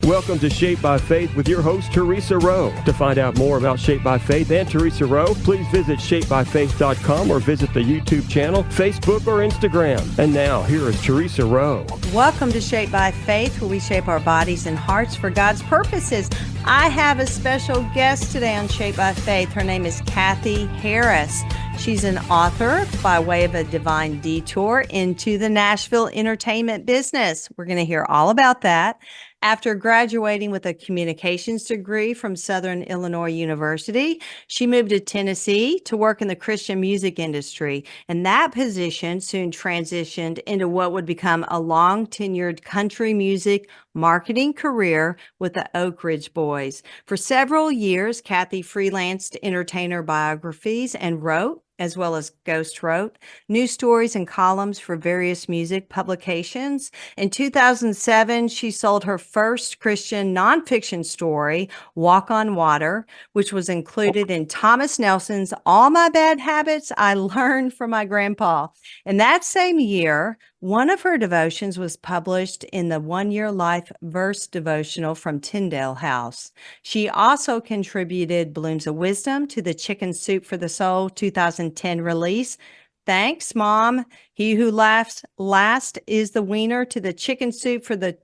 Welcome to Shaped by Faith with your host, Theresa Rowe. To find out more about Shaped by Faith and Theresa Rowe, please visit shapedbyfaith.com or visit the YouTube channel, Facebook, or Instagram. And now, here is Theresa Rowe. Welcome to Shaped by Faith, where we shape our bodies and hearts for God's purposes. I have a special guest today on Shaped by Faith. Her name is Kathy Harris. She's an author by way of a divine detour into the Nashville entertainment business. We're going to hear all about that. After graduating with a communications degree from Southern Illinois University, she moved to Tennessee to work in the Christian music industry. And that position soon transitioned into what would become a long-tenured country music marketing career with the Oak Ridge Boys. For several years, Kathy freelanced entertainer biographies and wrote, as well as ghost wrote, news stories and columns for various music publications. In 2007, she sold her first Christian nonfiction story, Walk on Water, which was included in Thomas Nelson's All My Bad Habits I Learned from My Grandpa. In that same year, one of her devotions was published in the One Year Life Verse Devotional from Tyndale House. She also contributed Balloons of Wisdom to the Chicken Soup for the Soul 2010 release. Thanks, Mom. He who laughs last is the Weiner to the Chicken Soup for the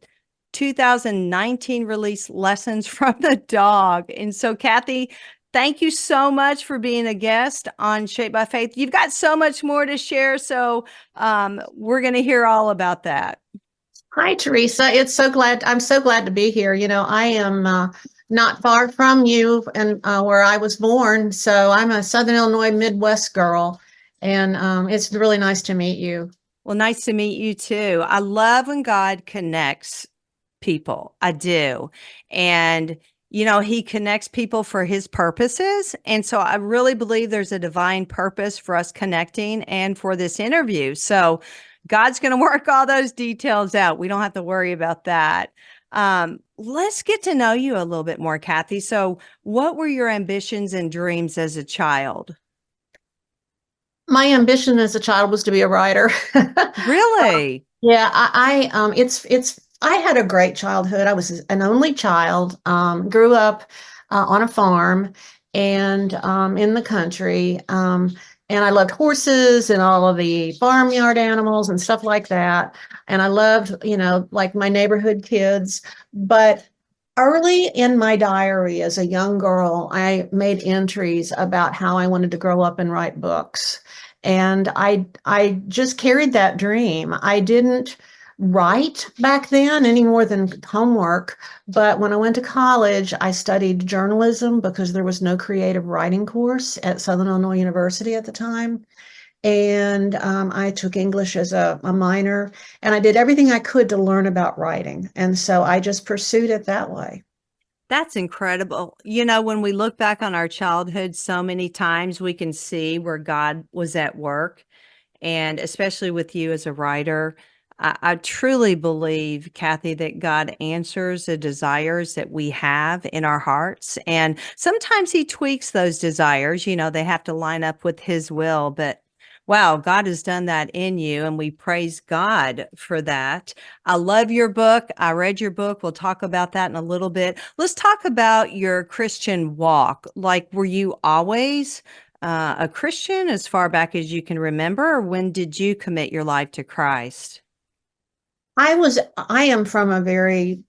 2019 release, Lessons from the Dog. And so, Kathy, thank you so much for being a guest on Shaped by Faith. You've got so much more to share, so we're going to hear all about that. Hi, Theresa. I'm so glad to be here. You know, I am not far from you and where I was born. So I'm a Southern Illinois Midwest girl, and it's really nice to meet you. Well, nice to meet you too. I love when God connects people. I do. And you know, he connects people for his purposes. And so I really believe there's a divine purpose for us connecting and for this interview. So God's going to work all those details out. We don't have to worry about that. Let's get to know you a little bit more, Kathy. So what were your ambitions and dreams as a child? My ambition as a child was to be a writer. Really? Yeah, I had a great childhood. I was an only child, grew up on a farm and in the country. And I loved horses and all of the farmyard animals and stuff like that. And I loved, you know, like my neighborhood kids. But early in my diary as a young girl, I made entries about how I wanted to grow up and write books. And I just carried that dream. I didn't write back then any more than homework. But when I went to college, I studied journalism because there was no creative writing course at Southern Illinois University at the time. And I took English as a minor, and I did everything I could to learn about writing. And so I just pursued it that way. That's incredible. You know, when we look back on our childhood, so many times we can see where God was at work. And especially with you as a writer, I truly believe, Kathy, that God answers the desires that we have in our hearts. And sometimes he tweaks those desires. You know, they have to line up with his will. But wow, God has done that in you, and we praise God for that. I love your book. I read your book. We'll talk about that in a little bit. Let's talk about your Christian walk. Like, were you always a Christian as far back as you can remember, or when did you commit your life to Christ? I am from a very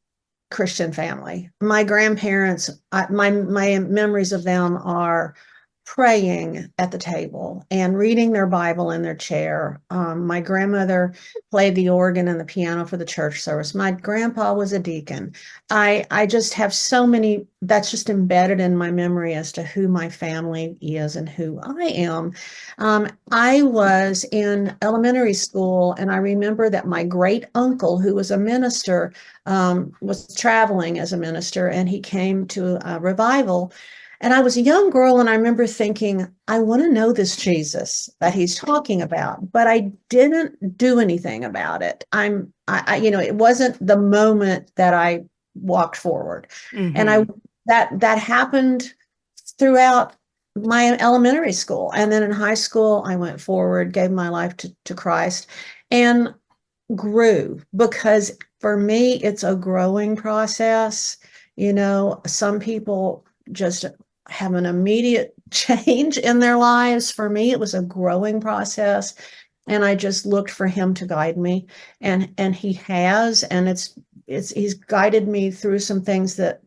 Christian family. My grandparents, my memories of them are praying at the table and reading their Bible in their chair. My grandmother played the organ and the piano for the church service. My grandpa was a deacon. I just have so many, that's just embedded in my memory as to who my family is and who I am. I was in elementary school, and I remember that my great uncle, who was a minister, was traveling as a minister, and he came to a revival. And I was a young girl, and I remember thinking, I want to know this Jesus that he's talking about, but I didn't do anything about it. It wasn't the moment that I walked forward. Mm-hmm. And that happened throughout my elementary school. And then in high school, I went forward, gave my life to Christ. And grew, because for me, it's a growing process. Some people just have an immediate change in their lives. For me, it was a growing process. And I just looked for him to guide me. And he has, and he's guided me through some things that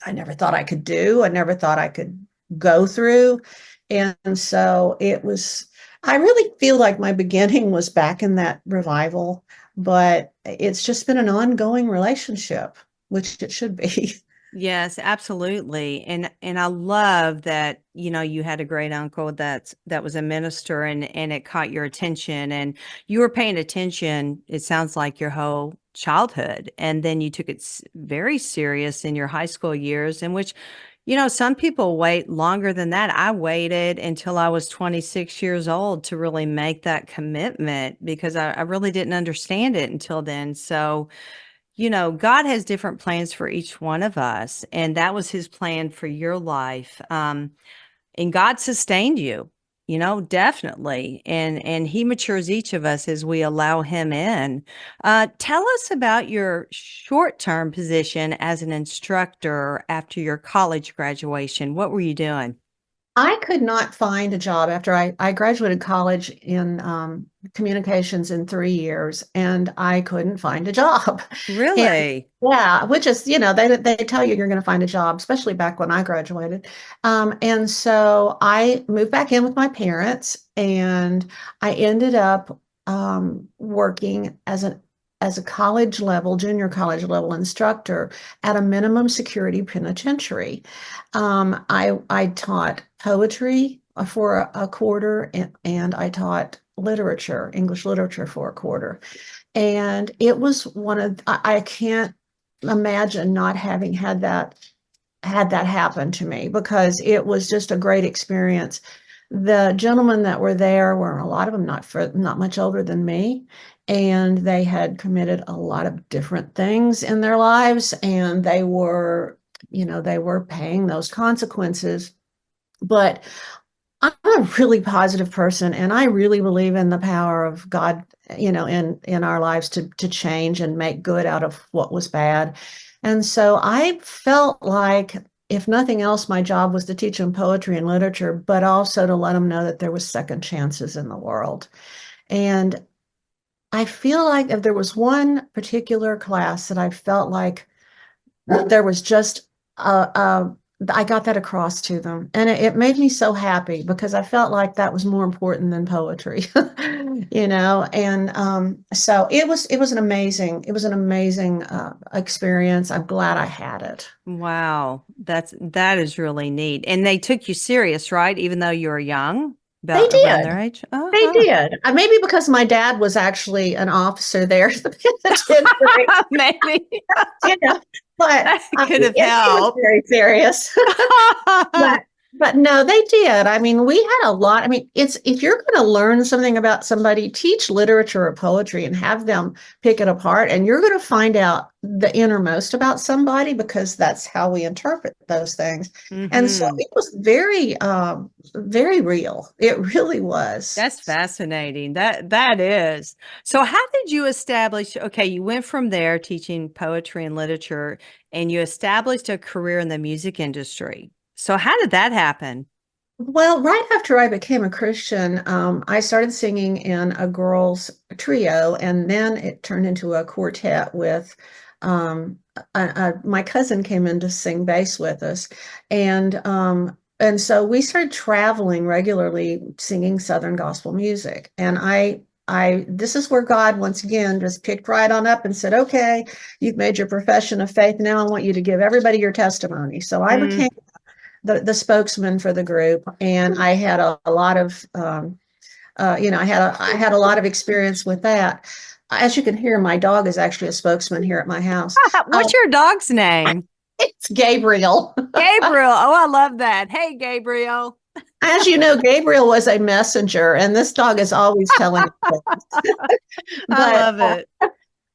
I never thought I could do. I never thought I could go through. And so I really feel like my beginning was back in that revival, but it's just been an ongoing relationship, which it should be. Yes, absolutely. And I love that, you had a great uncle that was a minister, and it caught your attention, and you were paying attention, it sounds like, your whole childhood. And then you took it very serious in your high school years, in which, some people wait longer than that. I waited until I was 26 years old to really make that commitment, because I really didn't understand it until then. So, God has different plans for each one of us, and that was his plan for your life. And God sustained you, definitely. And he matures each of us as we allow him in. Tell us about your short-term position as an instructor after your college graduation. What were you doing? I could not find a job after I graduated college in communications in 3 years, and I couldn't find a job. And Really? yeah, which is, they tell you you're going to find a job, especially back when I graduated. And so I moved back in with my parents, and I ended up working as a college level, junior college level instructor at a minimum security penitentiary. I taught poetry for a quarter, and I taught literature, English literature, for a quarter. And it was I can't imagine not having had that happen to me, because it was just a great experience. The gentlemen that were there were, a lot of them, not much older than me, and they had committed a lot of different things in their lives, and they were paying those consequences. But I'm a really positive person, and I really believe in the power of God, in our lives, to change and make good out of what was bad. And so I felt like, if nothing else, my job was to teach them poetry and literature, but also to let them know that there was second chances in the world. And I feel like if there was one particular class that I felt like there was just I got that across to them, and it made me so happy, because I felt like that was more important than poetry. And so it was an amazing experience. I'm glad I had it. Wow. That is really neat. And they took you serious, right? Even though you were young, They about around did. their age? They Uh-huh. did. Maybe because my dad was actually an officer there at the penitentiary, Maybe you know, but that could have it was helped. very serious. But but no, they did. I mean, we had a lot. I mean, it's if you're going to learn something about somebody, teach literature or poetry and have them pick it apart, and you're going to find out the innermost about somebody, because that's how we interpret those things. And so Hmm. it was very real. It really was. That's fascinating. That is. So how did you establish, okay, you went from there teaching poetry and literature, and you established a career in the music industry. So how did that happen? Well, right after I became a Christian, I started singing in a girls' trio, and then it turned into a quartet with my cousin came in to sing bass with us, and so we started traveling regularly, singing Southern gospel music. And this is where God once again just picked right on up and said, "Okay, you've made your profession of faith. Now I want you to give everybody your testimony." So I Mm. became the spokesman for the group, and I had a lot of I had a lot of experience with that. As you can hear, my dog is actually a spokesman here at my house. What's your dog's name? It's Gabriel. Gabriel. Oh, I love that. Hey, Gabriel. As you know, Gabriel was a messenger, and this dog is always telling things. I But love it.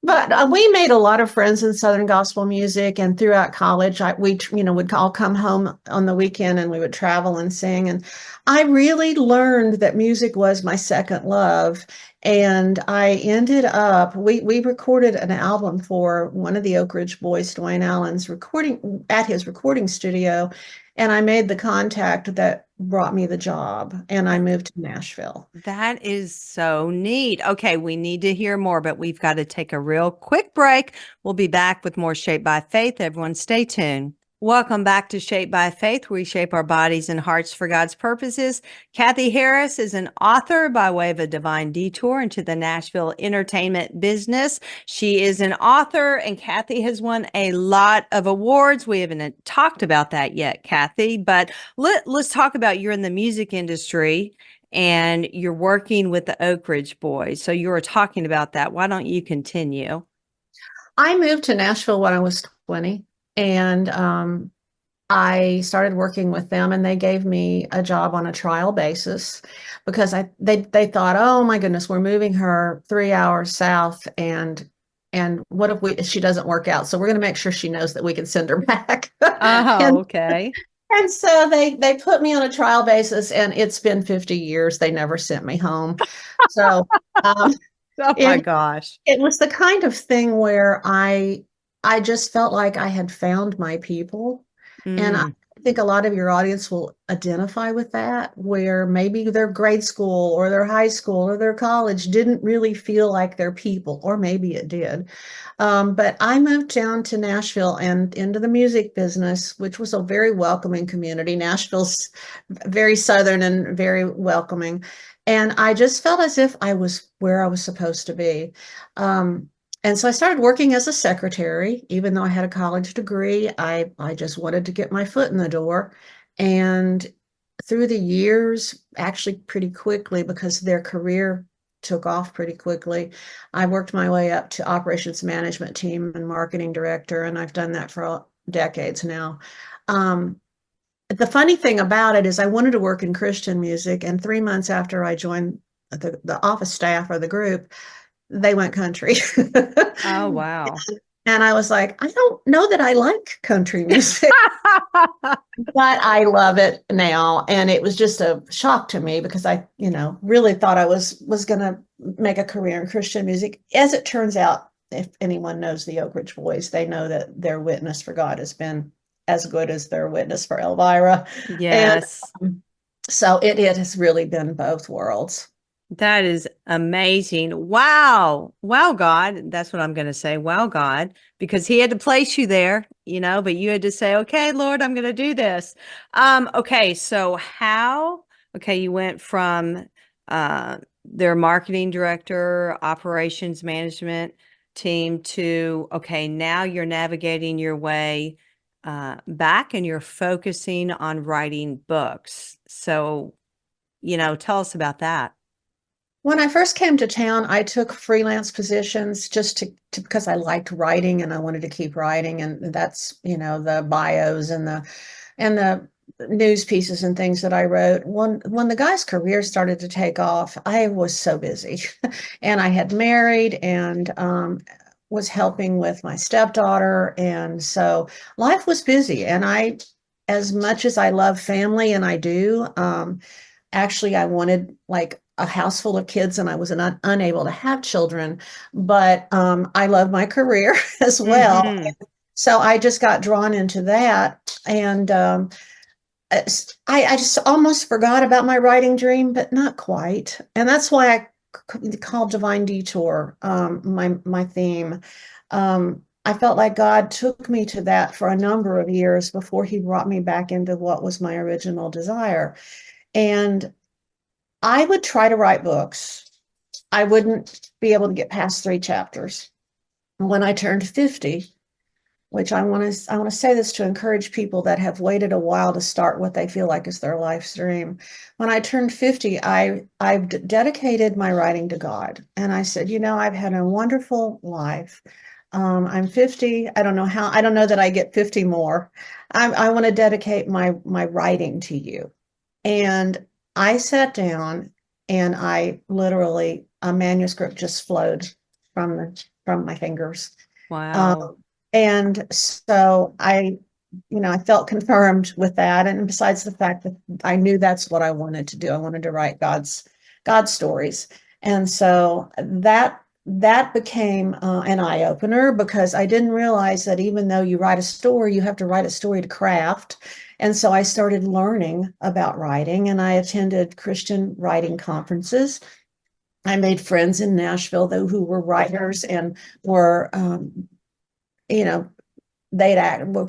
But we made a lot of friends in Southern gospel music, and throughout college, would all come home on the weekend, and we would travel and sing. And I really learned that music was my second love. And I ended up, we recorded an album for one of the Oak Ridge Boys, Dwayne Allen's recording at his recording studio. And I made the contact that brought me the job, and I moved to Nashville. That is so neat. Okay, we need to hear more, but we've got to take a real quick break. We'll be back with more Shaped by Faith. Everyone stay tuned. Welcome back to Shaped by Faith, where we shape our bodies and hearts for God's purposes. Kathy Harris is an author by way of a divine detour into the Nashville entertainment business. She is an author, and Kathy has won a lot of awards. We haven't talked about that yet, Kathy, but let's talk about you're in the music industry and you're working with the Oak Ridge Boys. So you were talking about that. Why don't you continue? I moved to Nashville when I was 20, and I started working with them, and they gave me a job on a trial basis because they thought, oh my goodness, we're moving her 3 hours south, and what if she doesn't work out? So we're going to make sure she knows that we can send her back. Oh, and okay. and so they put me on a trial basis, and it's been 50 years. They never sent me home. So um, Oh my it gosh. it was the kind of thing where I just felt like I had found my people. And I Mm, think a lot of your audience will identify with that, where maybe their grade school or their high school or their college didn't really feel like their people, or maybe it did. But I moved down to Nashville and into the music business, which was a very welcoming community. Nashville's very southern and very welcoming. And I just felt as if I was where I was supposed to be. Um, and so I started working as a secretary, even though I had a college degree. I just wanted to get my foot in the door. And through the years, actually pretty quickly, because their career took off pretty quickly, I worked my way up to operations management team and marketing director, and I've done that for decades now. Um, the funny thing about it is I wanted to work in Christian music, and 3 months after I joined the office staff or the group, they went country. oh, wow. And I was like, I don't know that I like country music, but I love it now. And it was just a shock to me because I, really thought I was going to make a career in Christian music. As it turns out, if anyone knows the Oak Ridge Boys, they know that their witness for God has been as good as their witness for Elvira. And Yes. so it has really been both worlds. That is amazing. Wow. Wow, God. That's what I'm going to say. Wow, God, because he had to place you there, but you had to say, okay, Lord, I'm going to do this. Okay. So okay, you went from, their marketing director, operations management team to, okay, now you're navigating your way, back and you're focusing on writing books. So, tell us about that. When I first came to town, I took freelance positions just to because I liked writing and I wanted to keep writing. And that's, the bios and the news pieces and things that I wrote. When the guy's career started to take off, I was so busy. And I had married and was helping with my stepdaughter. And so life was busy. And as much as I love family, and I do, actually, I wanted like a house full of kids, and I was unable to have children, but I love my career as well. Hmm. So I just got drawn into that, and I just almost forgot about my writing dream, but not quite. And that's why called Divine Detour my theme. I felt like God took me to that for a number of years before He brought me back into what was my original desire. And I would try to write books. I wouldn't be able to get past 3 chapters. When I turned 50, which I want to say this to encourage people that have waited a while to start what they feel like is their life's dream. When I turned 50, I've dedicated my writing to God. And I said, I've had a wonderful life. I'm 50. I don't know that I get 50 more. I want to dedicate my writing to you. And I sat down, and I literally, a manuscript just flowed from from my fingers. Wow. And so I felt confirmed with that. And besides the fact that I knew that's what I wanted to do, I wanted to write God's stories. And so that became an eye opener, because I didn't realize that even though you write a story, you have to write a story to craft. And so I started learning about writing, and I attended Christian writing conferences. I made friends in Nashville, though, who were writers and were, you know,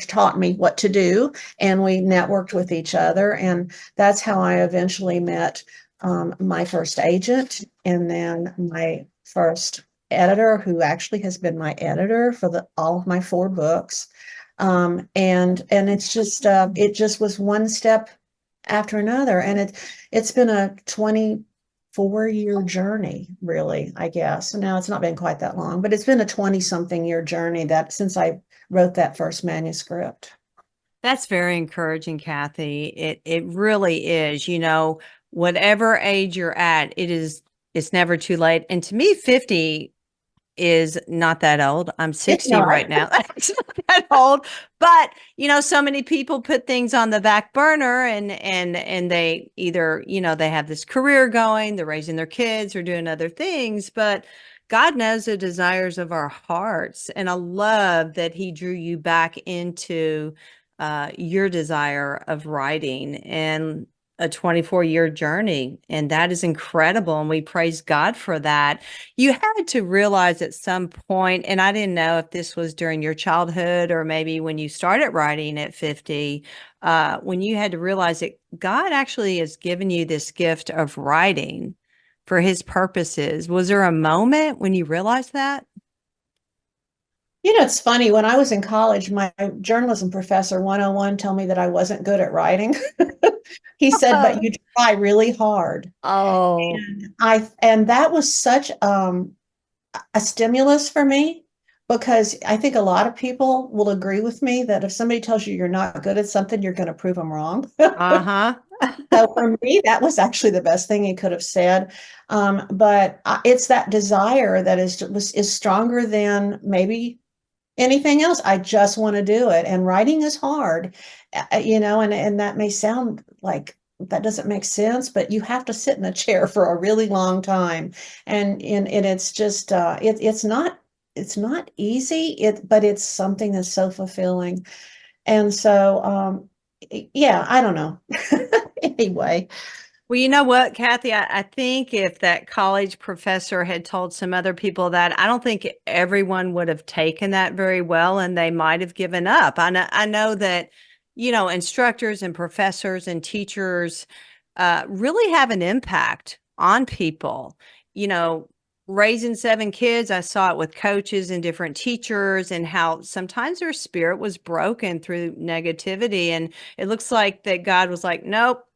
taught me what to do, and we networked with each other. And that's how I eventually met my first agent, and then my first editor, who actually has been my editor for all of my 4 books. And it just was one step after another, and it's been a 24-year journey, really, I guess. Now it's not been quite that long, but it's been a 20-something year journey that since I wrote that first manuscript. That's very encouraging, Kathy. It really is. Whatever age you're at, it's never too late. And to me, 50 is not that old. I'm 60 right now. It's not that old. But, so many people put things on the back burner, and they either, they have this career going, they're raising their kids or doing other things, but God knows the desires of our hearts. And I love that he drew you back into your desire of writing, and a 24-year journey. And that is incredible. And we praise God for that. You had to realize at some point, and I didn't know if this was during your childhood or maybe when you started writing at 50, when you had to realize that God actually has given you this gift of writing for his purposes. Was there a moment when you realized that? It's funny. When I was in college, my journalism professor 101 told me that I wasn't good at writing. He said, but you try really hard. Oh, And that was such a stimulus for me, because I think a lot of people will agree with me that if somebody tells you you're not good at something, you're going to prove them wrong. uh-huh. So for me, that was actually the best thing he could have said. But it's that desire that is stronger than maybe anything else. I just want to do it. And writing is hard, and that may sound like that doesn't make sense, but you have to sit in a chair for a really long time. And it's just, it's not easy, but it's something that's so fulfilling. And so, yeah, I don't know. Anyway. Well, you know what, Kathy? I think if that college professor had told some other people that, I don't think everyone would have taken that very well, and they might have given up. I know that, instructors and professors and teachers really have an impact on people. Raising 7 kids, I saw it with coaches and different teachers, and how sometimes their spirit was broken through negativity. And it looks like that God was like, nope,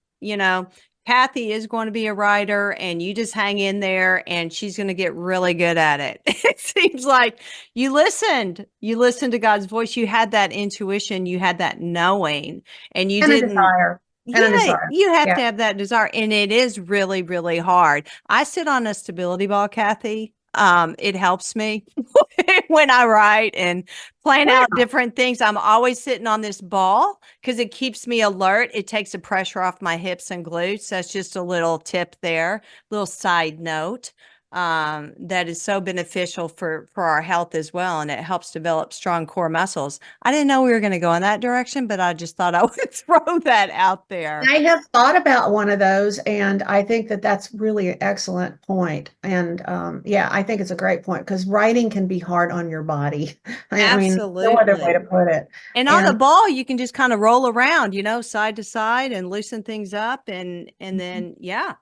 Kathy is going to be a writer, and you just hang in there, and she's going to get really good at it. It seems like you listened to God's voice. You had that intuition, you had that knowing, and you And a didn't. desire. And a Yeah, desire. you have Yeah. to have that desire, and it is really, really hard. I sit on a stability ball, Kathy. It helps me when I write and plan out different things. I'm always sitting on this ball because it keeps me alert. It takes the pressure off my hips and glutes. That's just a little tip there, little side note. That is so beneficial for our health as well, and it helps develop strong core muscles. I didn't know we were going to go in that direction, but I just thought I would throw that out there. I have thought about one of those, and I think that that's really an excellent point. And yeah, I think it's a great point, because writing can be hard on your body. I mean, no other way to Absolutely. put it. And on a And ball, you can just kind of roll around, side to side, and loosen things up, and then yeah,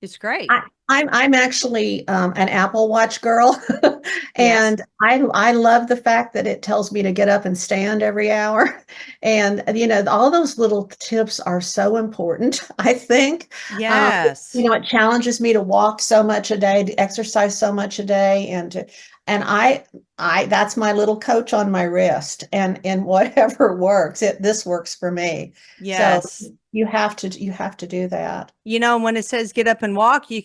it's great. I'm actually an Apple Watch girl, Yes. and I love the fact that it tells me to get up and stand every hour. And all those little tips are so important, I think. Yes. It challenges me to walk so much a day, to exercise so much a day, and I that's my little coach on my wrist, and whatever works, this works for me. So Yes. you have to do that. When it says get up and walk, you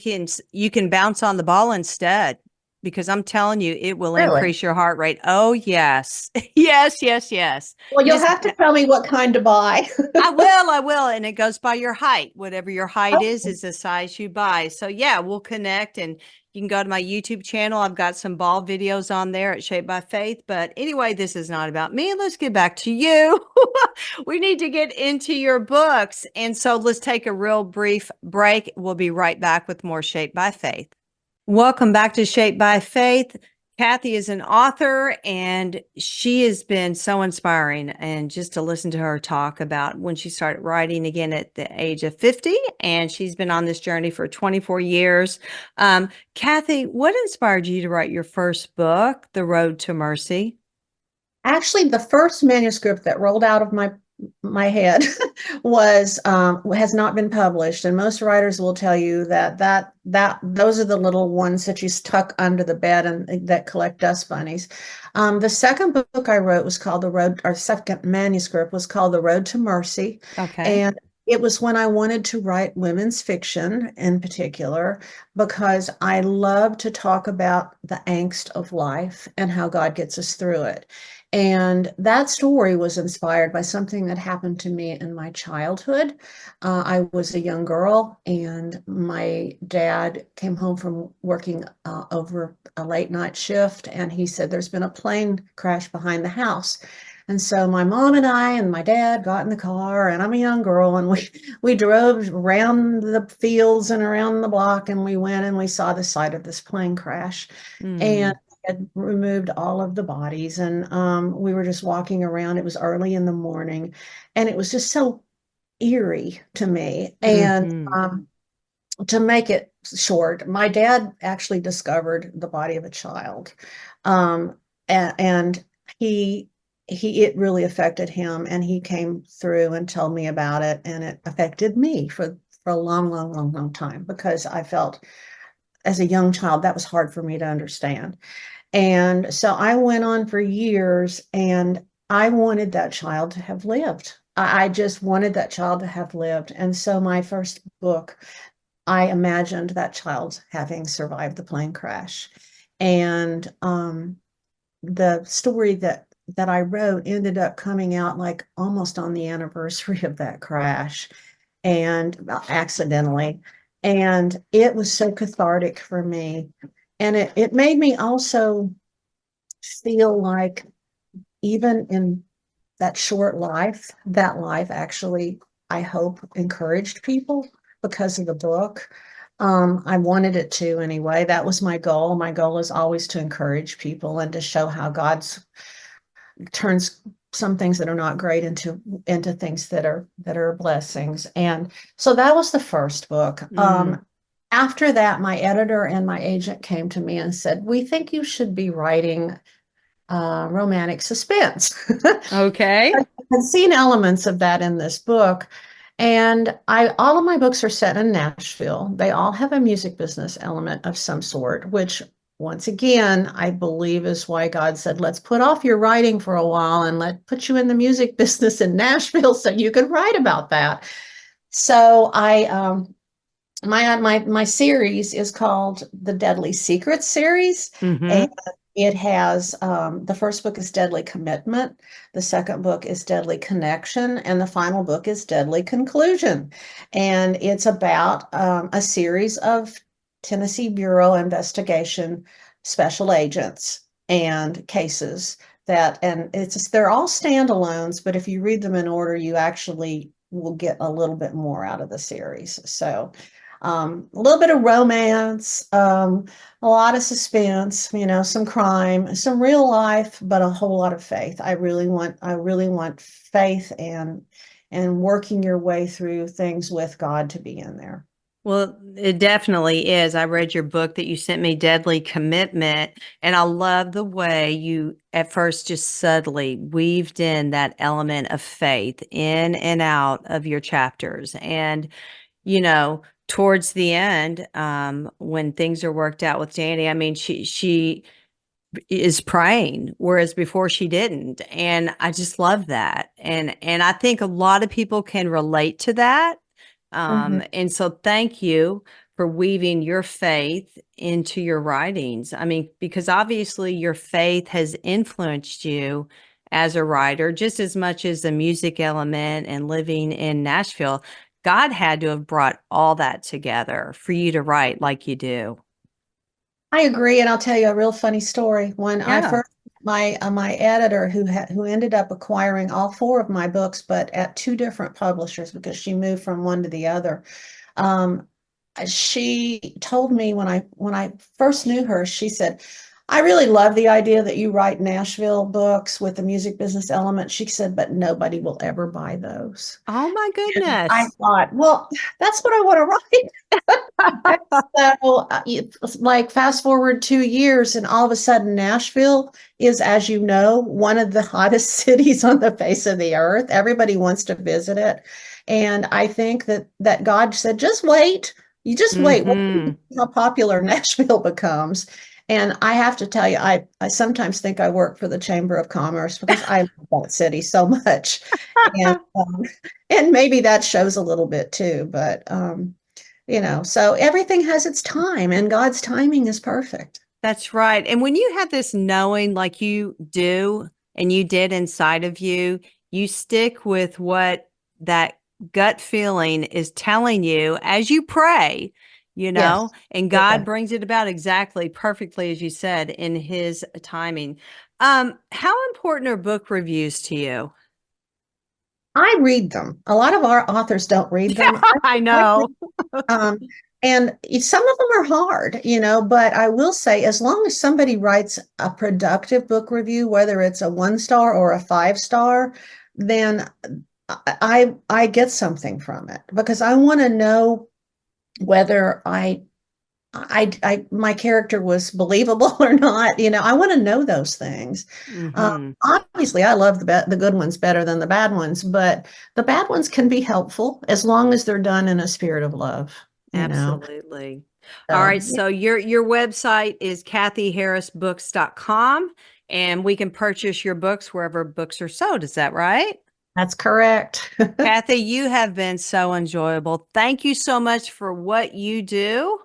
can bounce on the ball instead. because I'm telling you, it will Really? increase your heart rate. Oh, yes. Yes, yes, yes. Well, You you'll just have to tell me what kind to buy. I will. And it goes by your height. Whatever your height is the size you buy. So yeah, we'll connect and you can go to my YouTube channel. I've got some ball videos on there at Shaped by Faith. But anyway, this is not about me. Let's get back to you. We need to get into your books. And so let's take a real brief break. We'll be right back with more Shaped by Faith. Welcome back to Shaped by Faith. Kathy is an author and she has been so inspiring. And just to listen to her talk about when she started writing again at the age of 50, and she's been on this journey for 24 years. Kathy, what inspired you to write your first book, The Road to Mercy? Actually, the first manuscript that rolled out of my head was has not been published, and most writers will tell you that those are the little ones that you tuck under the bed and that collect dust bunnies. The second book I wrote was called second manuscript was called The Road to Mercy, Okay. and it was when I wanted to write women's fiction in particular, because I love to talk about the angst of life and how God gets us through it. And that story was inspired by something that happened to me in my childhood. I was a young girl, and my dad came home from working over a late night shift, and he said, "There's been a plane crash behind the house." And so my mom and I and my dad got in the car, and I'm a young girl, and we drove around the fields and around the block, and we went and we saw the site of this plane crash. And had removed all of the bodies, and we were just walking around. It was early in the morning, and it was just so eerie to me. And Mm-hmm. to make it short, my dad actually discovered the body of a child, and he it really affected him, and he came through and told me about it, and it affected me for a long, long, long, long time, because I felt as a young child that was hard for me to understand. And so I went on for years, and I wanted that child to have lived. I just wanted that child to have lived. And so my first book, I imagined that child having survived the plane crash. And the story that I wrote ended up coming out like almost on the anniversary of that crash, and accidentally. And it was so cathartic for me. And it made me also feel like, even in that short life, that life actually, I hope, encouraged people because of the book. I wanted it to anyway. That was my goal. My goal is always to encourage people and to show how God's turns some things that are not great into things that are blessings. And so that was the first book. After that, my editor and my agent came to me and said, "We think you should be writing romantic suspense." Okay. I've seen elements of that in this book. And all of my books are set in Nashville. They all have a music business element of some sort, which, once again, I believe is why God said, "Let's put off your writing for a while and put you in the music business in Nashville so you can write about that." So my series is called the Deadly Secrets series, Mm-hmm. and it has the first book is Deadly Commitment, the second book is Deadly Connection, and the final book is Deadly Conclusion. And it's about a series of Tennessee Bureau investigation special agents and cases and they're all standalones, but if you read them in order, you actually will get a little bit more out of the series. So a little bit of romance, a lot of suspense, some crime, some real life, but a whole lot of faith. I really want faith and working your way through things with God to be in there. Well, it definitely is. I read your book that you sent me, Deadly Commitment, and I love the way you at first just subtly weaved in that element of faith in and out of your chapters. And, towards the end, when things are worked out with Danny, I mean, she is praying, whereas before she didn't. And I just love that. And I think a lot of people can relate to that. Mhm. And so thank you for weaving your faith into your writings. I mean, because obviously your faith has influenced you as a writer just as much as the music element and living in Nashville. God had to have brought all that together for you to write like you do. I agree, and I'll tell you a real funny story. When I Yeah. first my editor who ended up acquiring all four of my books, but at two different publishers because she moved from one to the other. Um, she told me when I first knew her, she said, "I really love the idea that you write Nashville books with the music business element." She said, "But nobody will ever buy those." Oh my And I goodness. thought, well, that's what I want to write. So, like, fast forward 2 years, and all of a sudden, Nashville is, as you know, one of the hottest cities on the face of the earth. Everybody wants to visit it, and I think that God said, "Just wait. You just wait. Wait till you see how popular Nashville becomes." And I have to tell you, I sometimes think I work for the Chamber of Commerce because I love that city so much, and and maybe that shows a little bit too. But so everything has its time, and God's timing is perfect. That's right. And when you have this knowing like you do and you did inside of you, you stick with what that gut feeling is telling you as you pray, Yes. and Yeah. God brings it about exactly perfectly as you said in his timing. How important are book reviews to you? I read them. A lot of our authors don't read them. I I know. read, um, and some of them are hard, but I will say, as long as somebody writes a productive book review, whether it's a 1 star or a 5 star, then I get something from it because I want to know whether my character was believable or not. I want to know those things. Mhm. Obviously, I love the good ones better than the bad ones, but the bad ones can be helpful as long as they're done in a spirit of love. You know. Absolutely. All So right. yeah, So your website is kathyharrisbooks.com, and we can purchase your books wherever books are sold. Is that right? that's correct. Kathy, you have been so enjoyable. Thank you so much for what you do.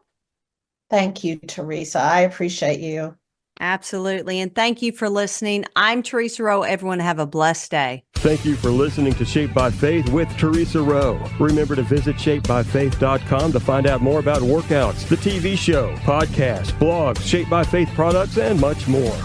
Thank you, Teresa. I appreciate you. Absolutely. And thank you for listening. I'm Theresa Rowe. Everyone have a blessed day. Thank you for listening to Shaped by Faith with Theresa Rowe. Remember to visit shapebyfaith.com to find out more about workouts, the TV show, podcasts, blogs, Shaped by Faith products, and much more.